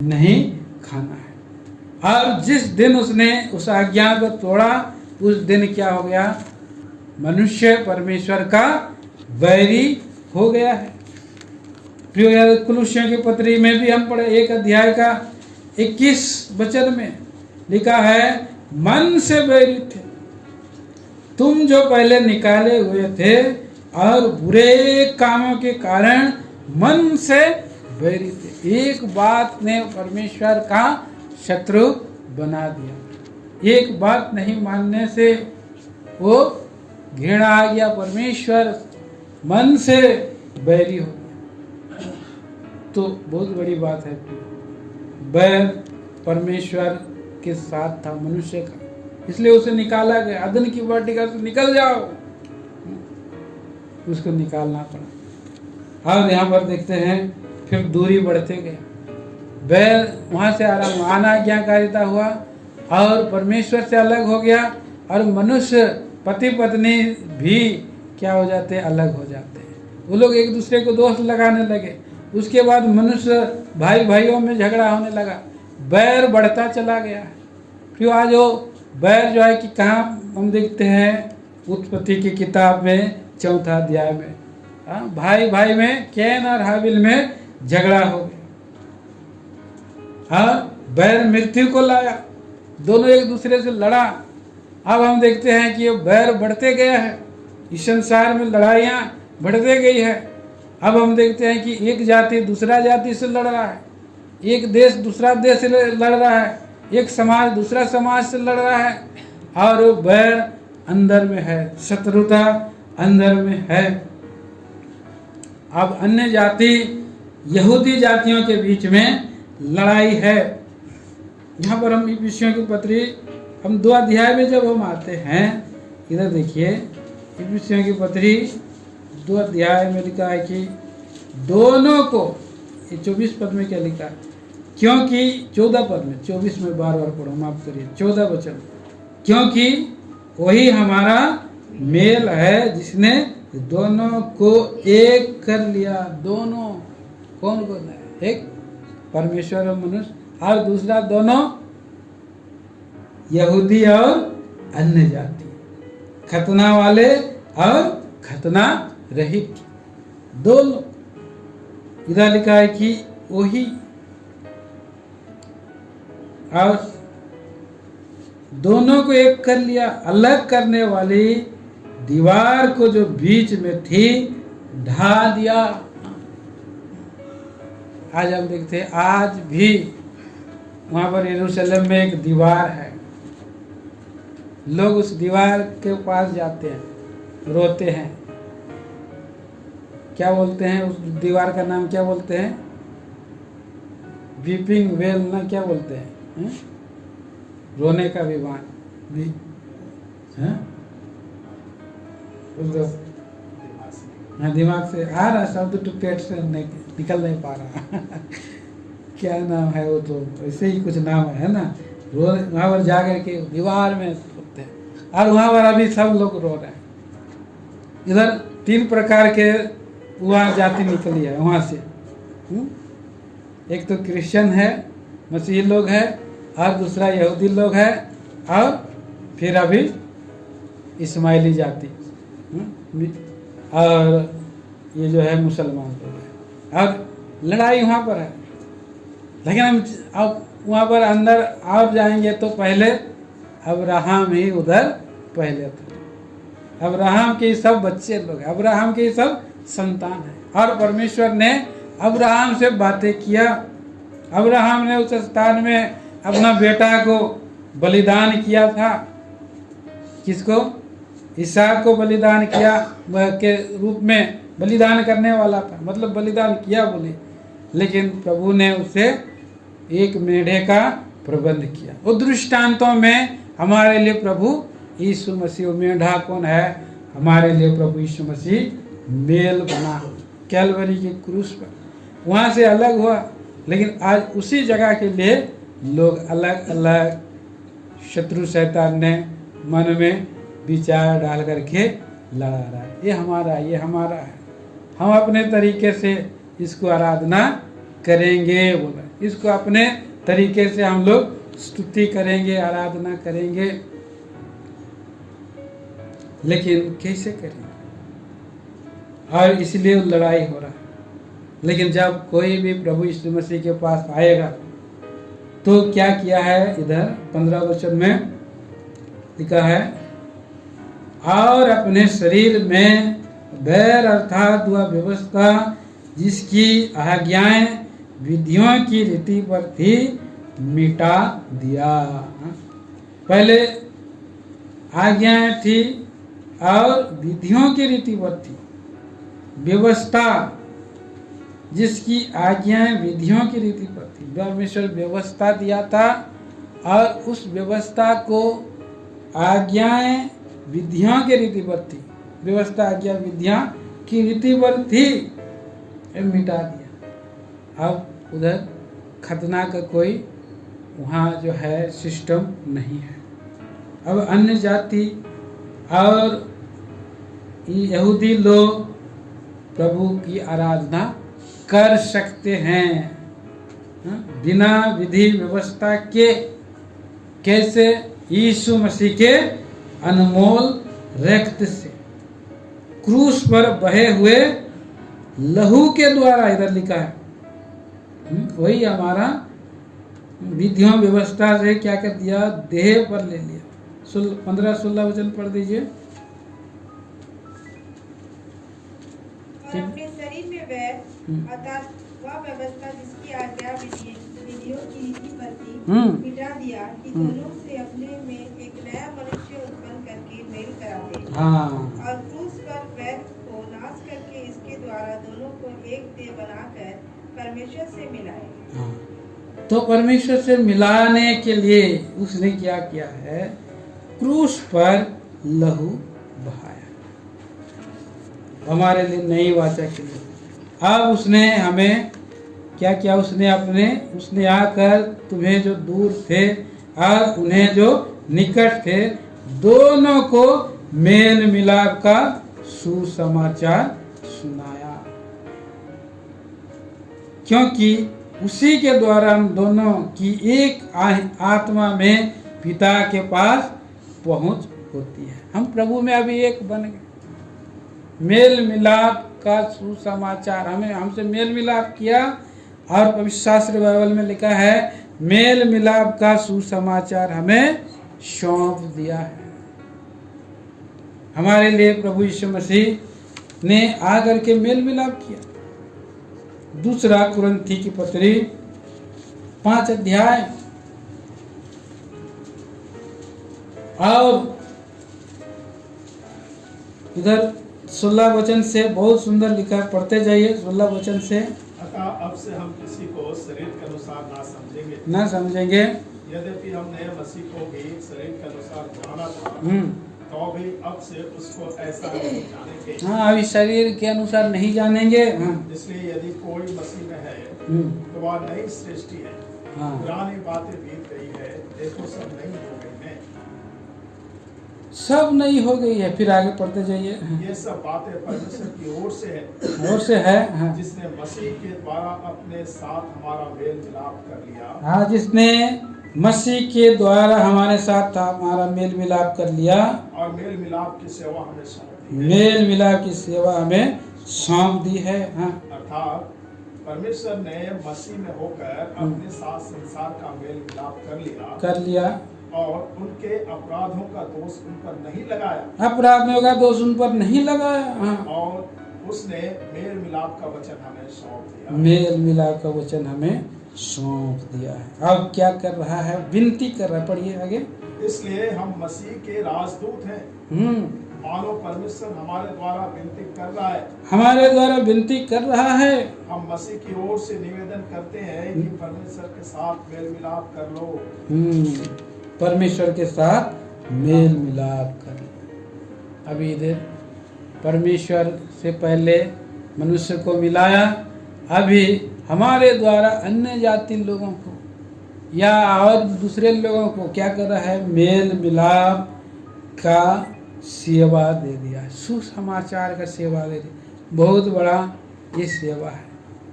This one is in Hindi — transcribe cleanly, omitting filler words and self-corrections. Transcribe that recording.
नहीं खाना है। और जिस दिन उसने उस आज्ञा को तोड़ा, उस दिन क्या हो गया? मनुष्य परमेश्वर का बैरी हो गया है। प्रिय कुलुस्सियों की पत्री में भी हम पढ़े 1 अध्याय का 21 वचन में लिखा है, मन से बैरी थे तुम जो पहले निकाले हुए थे, और बुरे कामों के कारण मन से बैरी थे। एक बात ने परमेश्वर का शत्रु बना दिया। एक बात नहीं मानने से वो घृणा आ गया, परमेश्वर मन से बैरी हो गया। तो बहुत बड़ी बात है। बैर परमेश्वर के साथ था मनुष्य का, इसलिए उसे निकाला गया। अदन की वाटिका से निकल जाओ, उसको निकालना पड़ा। और यहाँ पर देखते हैं फिर दूरी बढ़ते गए। बैर वहां से आराम अनाज्ञाकारिता हुआ और परमेश्वर से अलग हो गया, और मनुष्य पति पत्नी भी क्या हो जाते हैं? अलग हो जाते हैं। वो लोग एक दूसरे को दोष लगाने लगे। उसके बाद मनुष्य भाई भाइयों में झगड़ा होने लगा, बैर बढ़ता चला गया। फिर आज वो बैर जो है कि कहाँ हम देखते हैं? उत्पत्ति की किताब में 4 अध्याय में भाई भाई में, कैन और हाबिल में झगड़ा हो गया। बैर मृत्यु को लाया, दोनों एक दूसरे से लड़ा। अब हम देखते हैं कि ये बैर बढ़ते गया है, इस संसार में लड़ाइयाँ बढ़ते गई है। अब हम देखते हैं कि एक जाति दूसरा जाति से लड़ रहा है, एक देश दूसरा देश से लड़ रहा है, एक समाज दूसरा समाज से लड़ रहा है, और वो बैर अंदर में है, शत्रुता अंदर में है। अब अन्य जाति यहूदी जातियों के बीच में लड़ाई है। यहाँ पर हम इफिसियों की पत्री हम 2 अध्याय में जब हम आते हैं, इधर देखिए इफिसियों की पत्री 2 अध्याय में लिखा है कि दोनों को, 24 पद में क्या लिखा है? क्योंकि 14 पद में, 24 में बार बार पढ़ो, माफ करिए, 14 वचन, क्योंकि वही हमारा मेल है जिसने दोनों को एक कर लिया। दोनों कौन कौन है? एक परमेश्वर और मनुष्य, और दूसरा दोनों यहूदी और अन्य जाति, खतना वाले और खतना रहित, दोनों। इधर लिखा है कि वही, और दोनों को एक कर लिया। अलग करने वाली दीवार को जो बीच में थी ढा दिया। आज हम देखते हैं, आज भी वहां पर यरूशलेम में एक दीवार है। लोग उस दीवार के पास जाते हैं, रोते हैं। क्या बोलते हैं उस दीवार का नाम? क्या बोलते हैं? वीपिंग वेल ना, क्या बोलते हैं? रोने का विमान भी है। दिमाग से आ रहा शब्द, तो पेट से निकल नहीं पा रहा। क्या नाम है वो? तो ऐसे ही कुछ नाम है ना। वहाँ पर जा करके दीवार में रोते हैं, और वहाँ पर अभी सब लोग रो रहे हैं। इधर 3 प्रकार के वहाँ जाति निकली है वहाँ से। एक तो क्रिश्चियन है, मसीही लोग है, और दूसरा यहूदी लोग है, और फिर अभी इस्माइली जाति, और ये जो है मुसलमान लोग है। और लड़ाई वहाँ पर है। लेकिन हम अब वहाँ पर अंदर आप जाएंगे तो पहले अब्राहम ही उधर पहले थे। अब्राहम के सब बच्चे लोग हैं, अब्राहम के सब संतान हैं, और परमेश्वर ने अब्राहम से बातें किया। अब्राहम ने उस स्थान में अपना बेटा को बलिदान किया था। किसको? इसहाक को बलिदान किया के रूप में बलिदान करने वाला था, मतलब बलिदान किया बोले। लेकिन प्रभु ने उसे एक मेढ़े का प्रबंध किया। वो दृष्टांतों में हमारे लिए प्रभु यीशु मसीह, मेढ़ा कौन है? हमारे लिए प्रभु यीशु मसीह मेल बना कैलवरी के क्रूस पर, वहाँ से अलग हुआ। लेकिन आज उसी जगह के लिए लोग अलग अलग, शत्रु शैतान ने मन में विचार डाल करके लड़ा रहा है, ये हमारा, ये हमारा है, हम अपने तरीके से इसको आराधना करेंगे बोला। इसको अपने तरीके से हम लोग स्तुति करेंगे, आराधना करेंगे, लेकिन कैसे करेंगे? और इसलिए लड़ाई हो रहा है। लेकिन जब कोई भी प्रभु यीशु मसीह के पास आएगा तो क्या किया है, इधर 15 वचन में लिखा है, और अपने शरीर में बैर अर्थात वह व्यवस्था जिसकी आज्ञाएं विधियों की रीति पर थी मिटा दिया। पहले आज्ञाएं थी और विधियों की रीति पर थी, व्यवस्था जिसकी आज्ञाएं विधियों की रीति पर थी। परमेश्वर व्यवस्था दिया था और उस व्यवस्था को आज्ञाएं विधियों के रीति पर थी, व्यवस्था आज्ञा विधियां की रीति पर थी, मिटा दिया। अब उधर खतना का कोई वहाँ जो है सिस्टम नहीं है। अब अन्य जाति और यहूदी लोग प्रभु की आराधना कर सकते हैं बिना विधि व्यवस्था के। कैसे? यीशु मसीह के अनमोल रक्त से, क्रूस पर बहे हुए लहू के द्वारा, इधर लिखा है। वही हमारा विधियों व्यवस्था से क्या कर दिया, देह पर ले लिया। 15-16 वचन पढ़ दीजिए। और अपने शरीर में वैर अर्थात वह व्यवस्था जिसकी आज्ञा विधियों की रीति पर थी मिटा दिया, कि दोनों से अपने में एक नया मनुष्य उत्पन्न करके मेल करा दे। और क्रूस पर वैर को नाश करके इसके द्वारा दोनों को एक देह बनाकर परमेश्वर से मिलाए। तो परमेश्वर से मिलाने के लिए उसने क्या किया है, क्रूस पर लहू बहाया हमारे लिए, नई वाचा के लिए। अब उसने हमें क्या किया, उसने आकर तुम्हें जो दूर थे और उन्हें जो निकट थे दोनों को मेल मिलाप का सुसमाचार सुनाया, क्योंकि उसी के द्वारा हम दोनों की एक आत्मा में पिता के पास पहुंच होती है। हम प्रभु में अभी एक बन गए। मेल मिलाप का सुसमाचार, हमें हमसे मेल मिलाप किया। और पवित्र शास्त्र बाइबल में लिखा है मेल मिलाप का सुसमाचार हमें सौंप दिया है। हमारे लिए प्रभु यीशु मसीह ने आकर के मेल मिलाप किया। 2 कुरिन्थी की पत्री 5 अध्याय और इधर 16 वचन से बहुत सुंदर लिखा है, पढ़ते जाइए 16 वचन से। अतः अब से हम किसी को शरीर के अनुसार ना समझेंगे। यद्यपि हमने मसीह को भी शरीर के अनुसार जाना था, तो भी अब से उसको ऐसा नहीं जानेंगे। हाँ, अभी शरीर के अनुसार नहीं जानेंगे। इसलिए यदि कोई मसीह में है तो वह नई सृष्टि है। पुरानी बातें बीत गई है, देखो सब नई हो गई है। सब नई हो गई है। फिर आगे पढ़ते जाइए। ये सब बातें परमेश्वर की ओर से है, हाँ। जिसने मसीह के द्वारा अपने साथ हमारा मेल मिलाप कर लिया। हाँ, जिसने मसीह के द्वारा हमारे साथ हमारा मेल मिलाप कर लिया और मेल मिलाप की सेवा हमें सौंप दी है। मेल मिलाप की सेवा हमें सौंप दी है। हाँ, अर्थात परमेश्वर ने मसीह में होकर अपने साथ संसार का मेल मिलाप कर लिया और उनके अपराधों का दोष उन पर नहीं लगाया। अपराधों का दोष उन पर नहीं लगाया। हाँ। और उसने मेल मिलाप का वचन हमें सौंप दिया। मेल मिलाप का वचन हमें सौंप दिया है। अब क्या कर रहा है, विनती कर रहा है। पढ़िए आगे। इसलिए हम मसीह के राजदूत हैं। मानो परमेश्वर हमारे द्वारा विनती कर रहा है। हम मसीह की ओर से निवेदन करते हैं कि परमेश्वर के साथ मेल मिलाप कर लो। परमेश्वर के साथ मेल मिलाप कर लो। अभी इधर परमेश्वर से पहले मनुष्य को मिलाया, अभी हमारे द्वारा अन्य जाति लोगों को या और दूसरे लोगों को क्या कर रहा है, मेल मिलाप का सेवा दे दिया, सुसमाचार का सेवा दे दिया। बहुत बड़ा ये सेवा है।